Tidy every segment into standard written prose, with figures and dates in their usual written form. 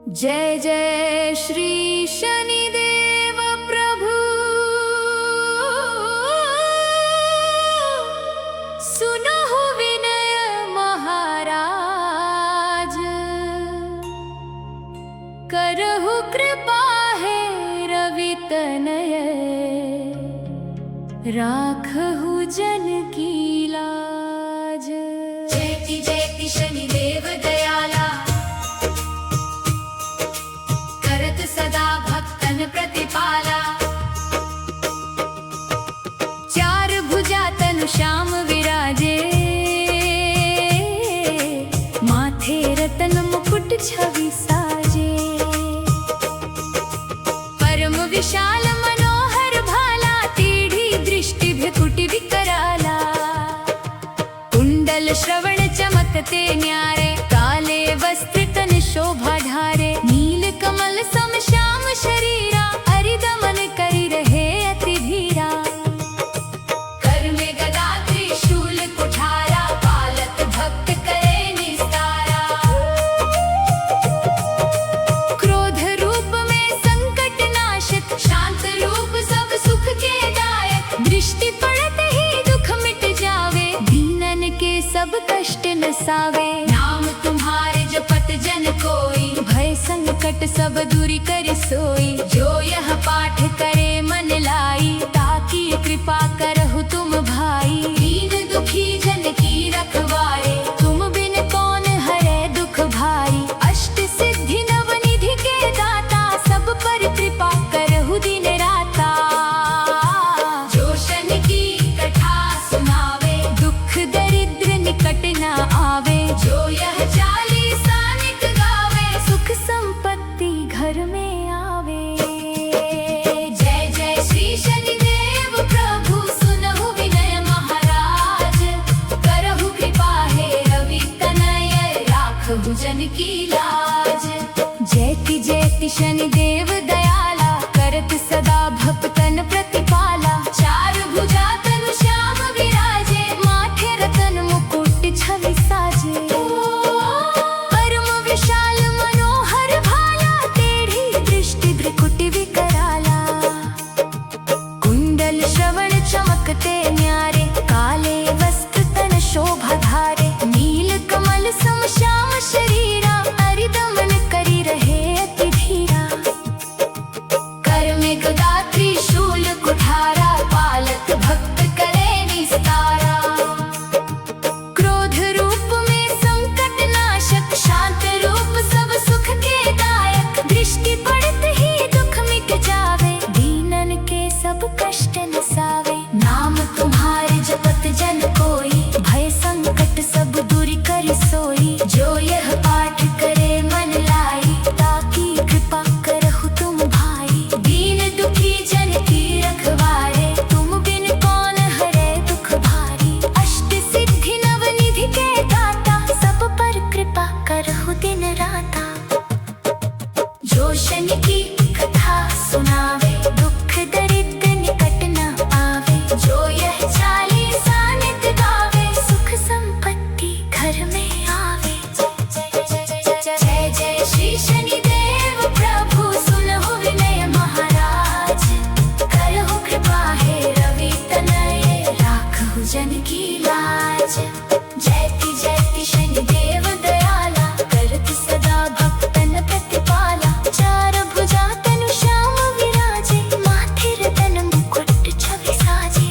जय जय श्री शनिदेव प्रभु। सुनहु विनय महाराज, करहु कृपा है रवि तनय। राखहु जन की लाज। जयति जयति शनिदेव दयाला, करत सदा भक्तन प्रतिपाला। चार भुजा तनु श्याम विराजे, माथे रतन मुकुट छवि साजे। परम विशाल मनोहर भाला, टेढ़ी दृष्टि भ्रुकुटि विकराला। कुंडल श्रवण चमकते न्यारे, काले वस्त्र तन शोभा ढारे। नील कमल सम श्याम शरीरा, हरिदमन करि रहे अति धीरा। कर में गदा त्रिशूल कुठारा, पालत भक्त करे निस्तारा। क्रोध रूप में संकट नाशक, शांत रूप सब सुख के दायक। दृष्टि पड़ते ही दुख मिट जावे, दीनन के सब कष्ट नसावे। नाम तुम्हारे जपत जन कोई, भय संकट सब दूरी कर सोई। जो यह पाठ करे मन लाई, ताकि कृपा करहु तुम भाई। दीन दुखी जन की रखवारे, तुम बिन कौन हरे दुख भाई। अष्ट सिद्धि नवनिधि के दाता, सब पर कृपा करहु दिन राता। जो शनि की कथा सुनावे, दुख दरिद्र निकट न आवे। जो यह चालीसा नित गावे, सुख संपत्ति घर में आवे। जय जय श्री शनिदेव प्रभु, सुनहु विनय महाराज। करहु कृपा है रवि तनय, राखहु जन की लाज। जयति जयति शनिदेव दयाला, करत सदा भक्तन प्रतिपाला। चार भुजा तनु श्याम विराजे, माथे रतन मुकुट छवि साजे। परम विशाल मनोहर भाला, टेढ़ी दृष्टि भ्रुकुटि विकराला। कुंडल श्रवण चमकते न्यारे, काले वस्त्र तन शोभा धारे। नील कमल सम श्याम शरीरा, हरिदमन करि रहे अति धीरा। कर में गदा त्रिशूल कुठारा, पालत भक्त करे निस्तारा। क्रोध रूप में संकट नाशक, शांत रूप सब सुख के दायक। दृष्टि पड़ते ही दुख मिट जावे, दीनन के सब कष्ट नसावे। नाम तुम्हारे जपत जन कोई, भय संकट सब दूरी कर सोई। जो यह पाठ करे मन लाई, ताकि कृपा करहु तुम भाई। दीन दुखी जन की रखवारे, तुम बिन कौन हरे दुख भारी। अष्ट सिद्धि नवनिधि के दाता, सब पर कृपा करहु दिन राता। जो शनि की कथा सुनावे, दुख दरिद्र निकट न आवे। जो यह चालीसा नित गावे, सुख संपत्ति घर में आवे। जय जय श्री शनिदेव प्रभु, सुनहु विनय महाराज। करहु कृपा है रवि तनय, राखहु जन की लाज। जयति जयति शनिदेव दयाला, करत सदा भक्तन प्रतिपाला। चार भुजा तनु श्याम विराजे, माथे रतन मुकुट छवि साजे।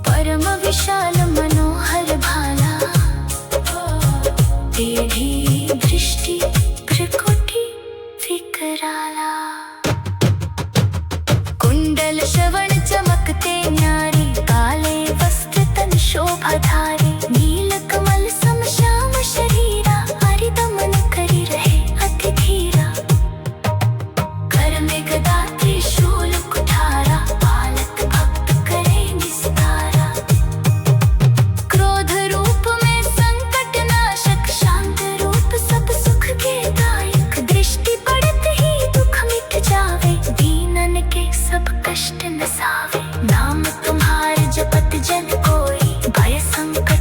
परम विशाल मनोहर भाला, टेढ़ी दृष्टि भ्रुकुटि विकराला। कुंडल श्रवण चमकते न्यारे, काले वस्त्र तन शोभा धारे। नील कमल सम श्याम शरीरा, हरिदमन करि रहे अति धीरा। कर में गदा त्रिशूल कुठारा, पालत भक्त करे निस्तारा। क्रोध रूप में संकट नाशक, शांत रूप सब सुख के दायक। दृष्टि पड़ते ही दुख मिट जावे, दीनन के सब कष्ट नसावे। नाम तुम्हारे जपत जन कोई, भय संकट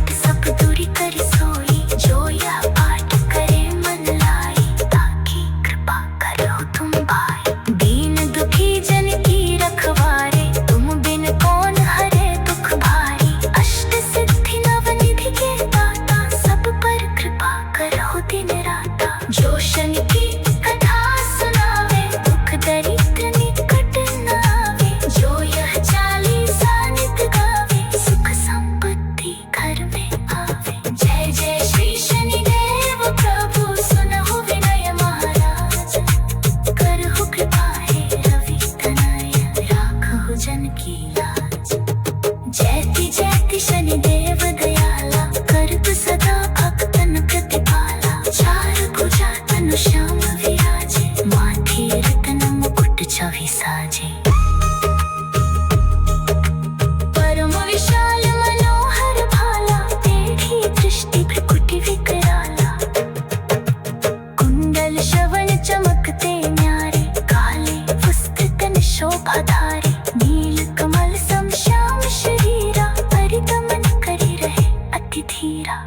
धीरा।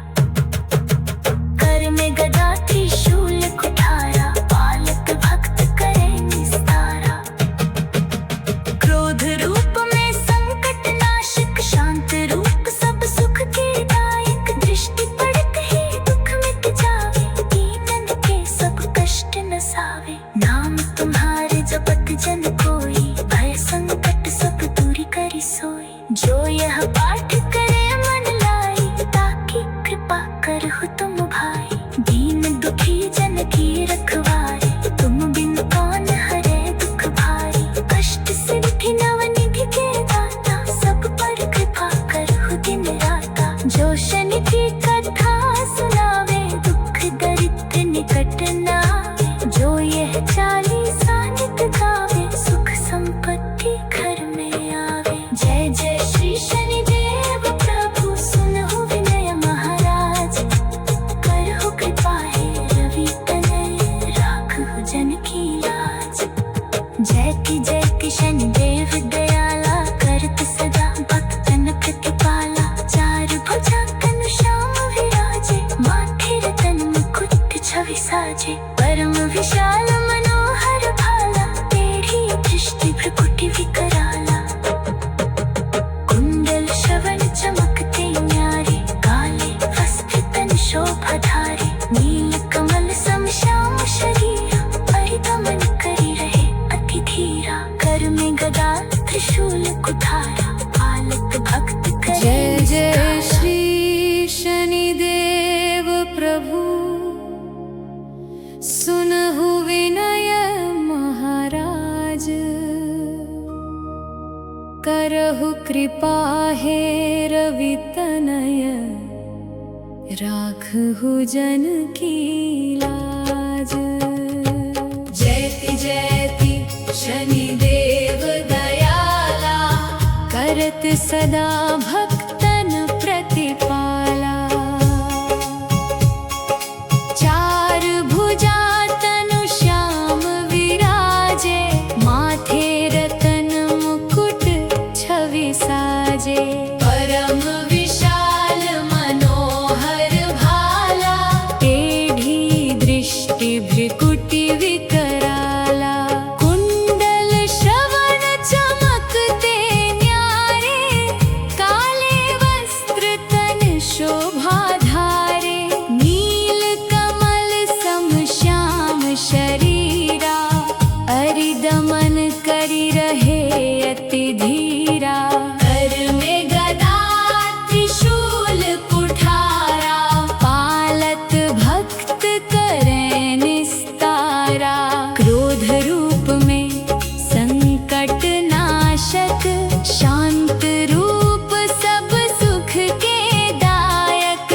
कर में गदा त्रिशूल कुठारा, पालक भक्त करे निस्तारा। क्रोध रूप में संकट नाशक, शांत रूप सब सुख के दायक। दृष्टि पड़त ही दुख मिट जावे, दीनन के सब कष्ट नसावे। नाम तुम्हारे जपत जन कोई, भय संकट सब दूरी करी सोई। जो यह पाठ करे मन लाई, ताकि कृपा करहु तुम भाई। दीन दुखी जन की रखवारे, तुम बिन कौन हरे दुख भारी। कष्ट सिद्धि नवनिधि के दाता, सब पर कृपा करहु दिन राता। जो शनि की कथा सुनावे, दुख दरिद्र निकट न आवे। जो यह चालीसा नित गावे, सुख संपत्ति घर में आवे। जय जय श्री शनिदेव प्रभु, सुनहु विनय महाराज। करहु कृपा हे रवि तनय, राखहु जन की लाज। जय शनिदेव दयाला, करत सदा भक्तन प्रतिपाला। चार भुजा तनु श्याम विराजे, माथे रतन मुकुट छवि साजे। परम विशाल मनोहर भाला, टेढ़ी दृष्टि भ्रुकुटि विकराला। कुंडल श्रवण चमकते न्यारे, काले वस्त्र तन शोभा धारे। नील कमल सम श्याम शरीर, परिदमन करी रहे अति धीरा। कर में गदा त्रिशूल कुठारा, पालक भक्त करे। जय जय श्री शनिदेव प्रभु, सुनहु विनय महाराज। करहु कृपा हे रवि तनय, राखहु जन की लाज। जयति जयति शनिदेव दयाला, करत सदा भक्तन प्रतिपाला। चार भुजा तनु श्याम विराजे, माथे रतन मुकुट छवि साजे। परम विशाल मनोहर भाला, टेढ़ी दृष्टि भ्रुकुटि विकराला। कुंडल श्रवण चमकते न्यारे, काले वस्त्र तन शोभा धारे। नील कमल सम श्याम शरीरा, अरिदमन करी रहे अति धीरा। कर में गदा त्रिशूल कुठारा, पालत भक्त करे निस्तारा। क्रोध रूप में संकट नाशक, शांत रूप सब सुख के दायक।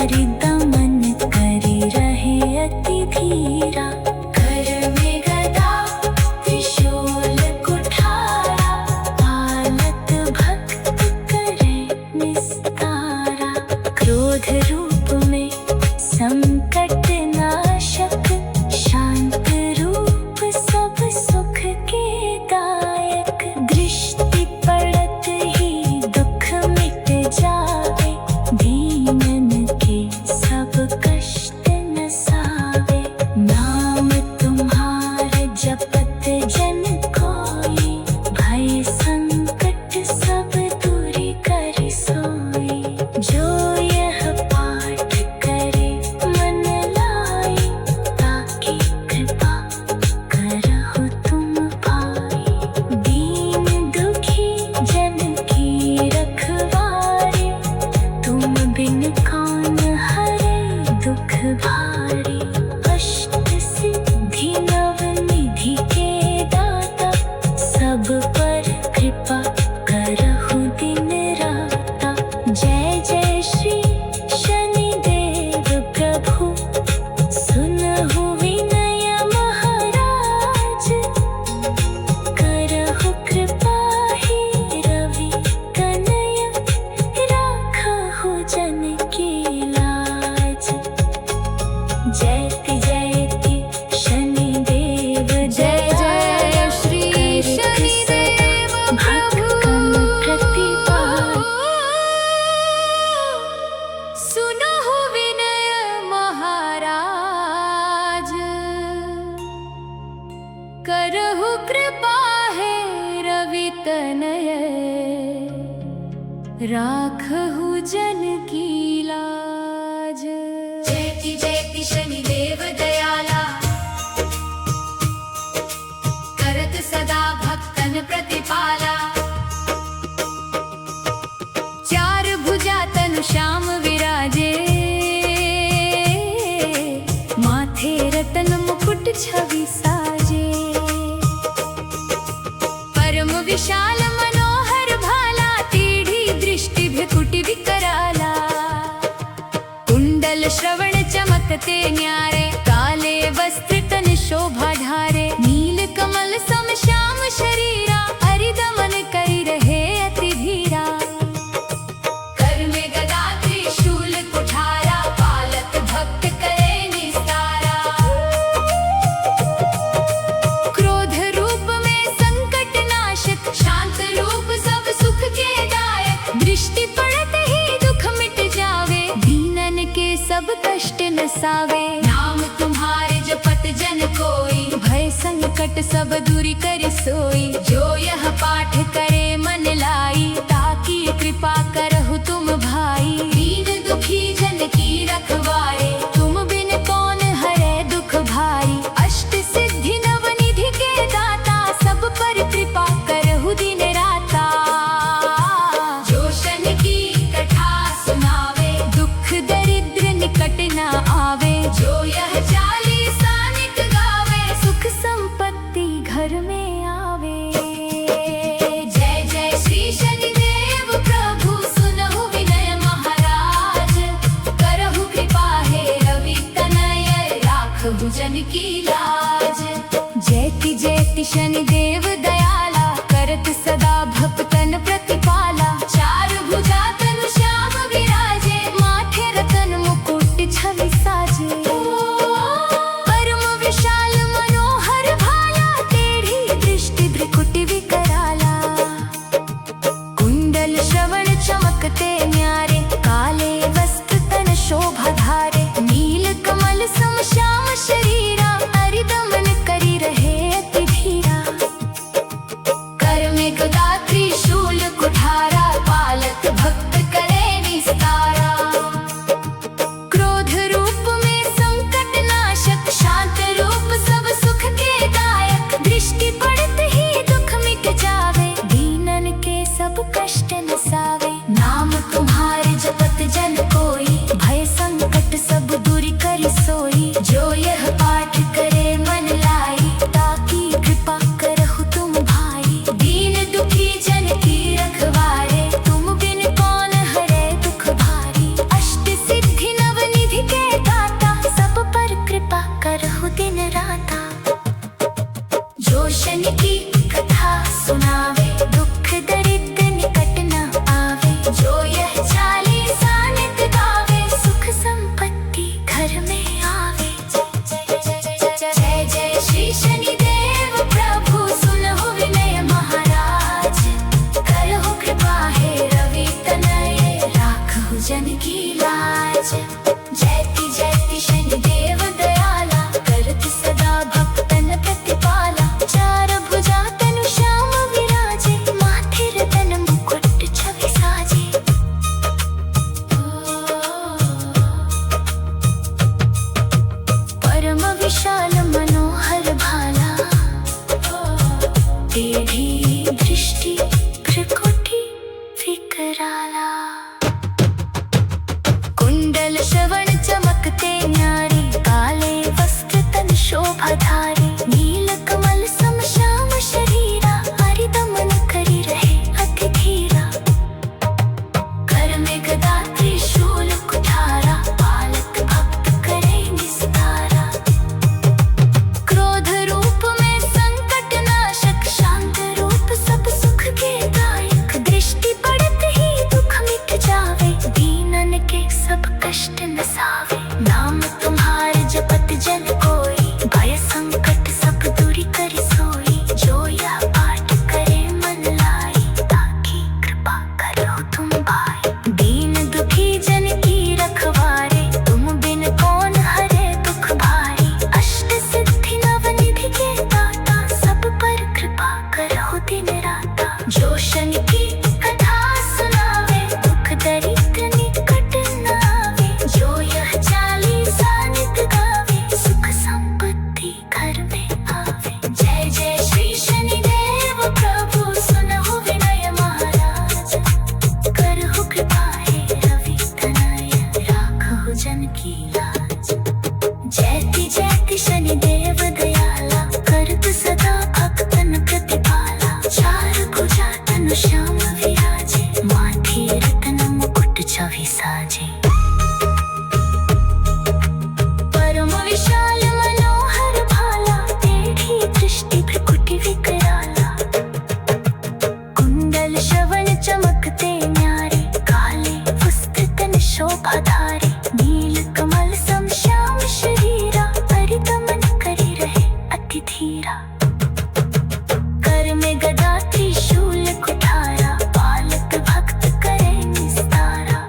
दमन करी रहे अति धीरा। घर में गदा त्रिशूल कुठारा, पालत भक्त करे निस्तारा। क्रोध रूप में संकट नाशक, शांत रूप सब सुख के दायक। दृष्टि पड़त ही दुख मिट जावे, दीनन के सब कष्ट नसावे। नाम तुम्हारे जपत जन कोई, भय संकट सब दूरी कर सोई। जो यह पाठ करे मन लाई, ताकि कृपा करहु तुम भाई। दीन दुखी जन की रखवारे, तुम बिन कौन हरे दुख भारी। अष्ट सिद्धि नव निधि के दाता, सब पर कृपा करहु दिन राता। जय जय श्री शनिदेव प्रभु, सुनहु विनय महाराज। करहु कृपा हे रवि तनय, राखहु जन की लाज। जयति जयति शनिदेव जय जय श्री शनिदेव प्रभु। प्रतिपाल सुनहु विनय महाराज, करहु कृपा हे रवि तनय, राखहु जन की लाज। जयति जयति शनिदेव दयाला, करत सदा भक्तन प्रतिपाला। चार भुजा तनु श्याम विराजे, माथे रतन मुकुट छवि साजे। परम विशाल मनोहर भाला, टेढ़ी दृष्टि भ्रुकुटि विकराला। कुंडल श्रवण चमकते न्यारे, काले वस्त्र तन शोभा ढारे। नील कमल सम श्याम शरीरा, हरि दमन करी रहे अति धीरा। कर में गदा त्रिशूल कुठारा, पालत भक्त करे निस्तारा। क्रोध रूप में संकट नाशक, शांत रूप सब सुख के दायक। दृष्टि पड़त ही दुख मिट जावे, दीनन के सब कष्ट नसावे। नाम तुम्हारे जपत जन कोई, भय संकट सब दूरी कर सोई। जो यह पाठ करे मन लाई, ताकि कृपा करहु तुम भाई। दीन दुखी जन की रखवारे, तुम बिन कौन हरे दुख भारी। अष्ट सिद्धि नव निधि के दाता, सब पर कृपा करहु दिन राता। जो शन की कथा सुनावे, दुख दरिद्र निकट न आवे। जो यह चालीसा नित गावे, सुख संपत्ति घर में आवे। जय जय श्री शनिदेव प्रभु, सुनहु विनय महाराज। करहु कृपा हे रवि तनय, राखहु जन की लाज। जयति जयति शनिदेव दयाला, करत सदा भक्तन प्रतिपाला। चार भुजा तनु श्याम विराजे, माथे रतन मुकुट छवि साजे। परम विशाल मनोहर भाला, टेढ़ी दृष्टि भ्रुकुटि विकराला। कुंडल श्रवण चमकते न्यारे, काले वस्त्र तन शोभा धारे। नील कमल सम श्याम शरीरा, हरि दमन करी रहे अति धीरा। कर में गदा त्रिशूल कुठारा, पालत भक्त करे निस्तारा। क्रोध रूप में संकट नाशक, शांत रूप सब सुख के दायक। दृष्टि पड़त ही दुख मिट जावे, दीनन के सब कष्ट नसावे। नाम तुम्हारे जपत जन कोई, भय संकट सब की लाज। जयति शनिदेव दयाला, करत सदा भक्तन प्रतिपाला। चार भुजा तनु श्याम विराजे, माथे रत्न मुकुट छवि साजे। परम विशाल मनोहर भाला, टेढ़ी दृष्टि भ्रुकुटि विकराला। कुंडल श्रवण चमकते न्यारे, काले वस्त्र तन शोभा धारे। नील कमल सम श्याम शरीरा, परिदमन करी रहे अति धीरा। कर में गदा त्रिशूल कुठारा, बालक भक्त करे निस्तारा।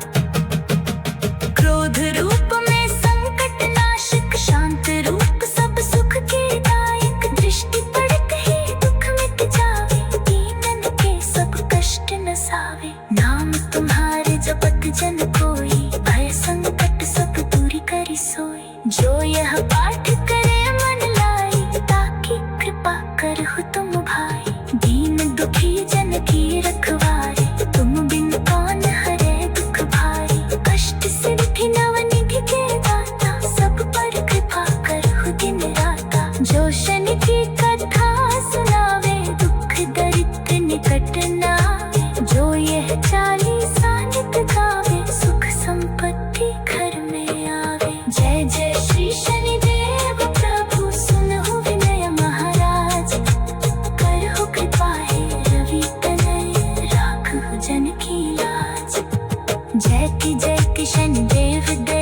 क्रोध रूप में संकट नाशक, शांत रूप सब सुख के दायक। दृष्टि पड़ते ही दुख मिट जावे, दीनन के सब कष्ट नसावे। नाम तुम्हारे जपत जन कोई, भय संकट सब दूरी करी सोई। जो यह पाठ करे मन लाई, ताकि कृपा करहु तुम भाई। दीन दुखी जन की रखवारे, तुम बिन कौन हरे दुख भारी। कष्ट सिद्धि नवनिधि के दाता, सब पर कृपा करहु दिन राता। जो शनि की कथा सुनावे, दुख दरिद्र निकट न आवे। जो यह चालीसा नित गावे, सुख संपत्ति घर में आवे। जय जय श्री शनिदेव प्रभु, सुनहु विनय महाराज। करहु कृपा हे रवि तनय, राखहु जन की लाज। जयति शनिदेव दयाला।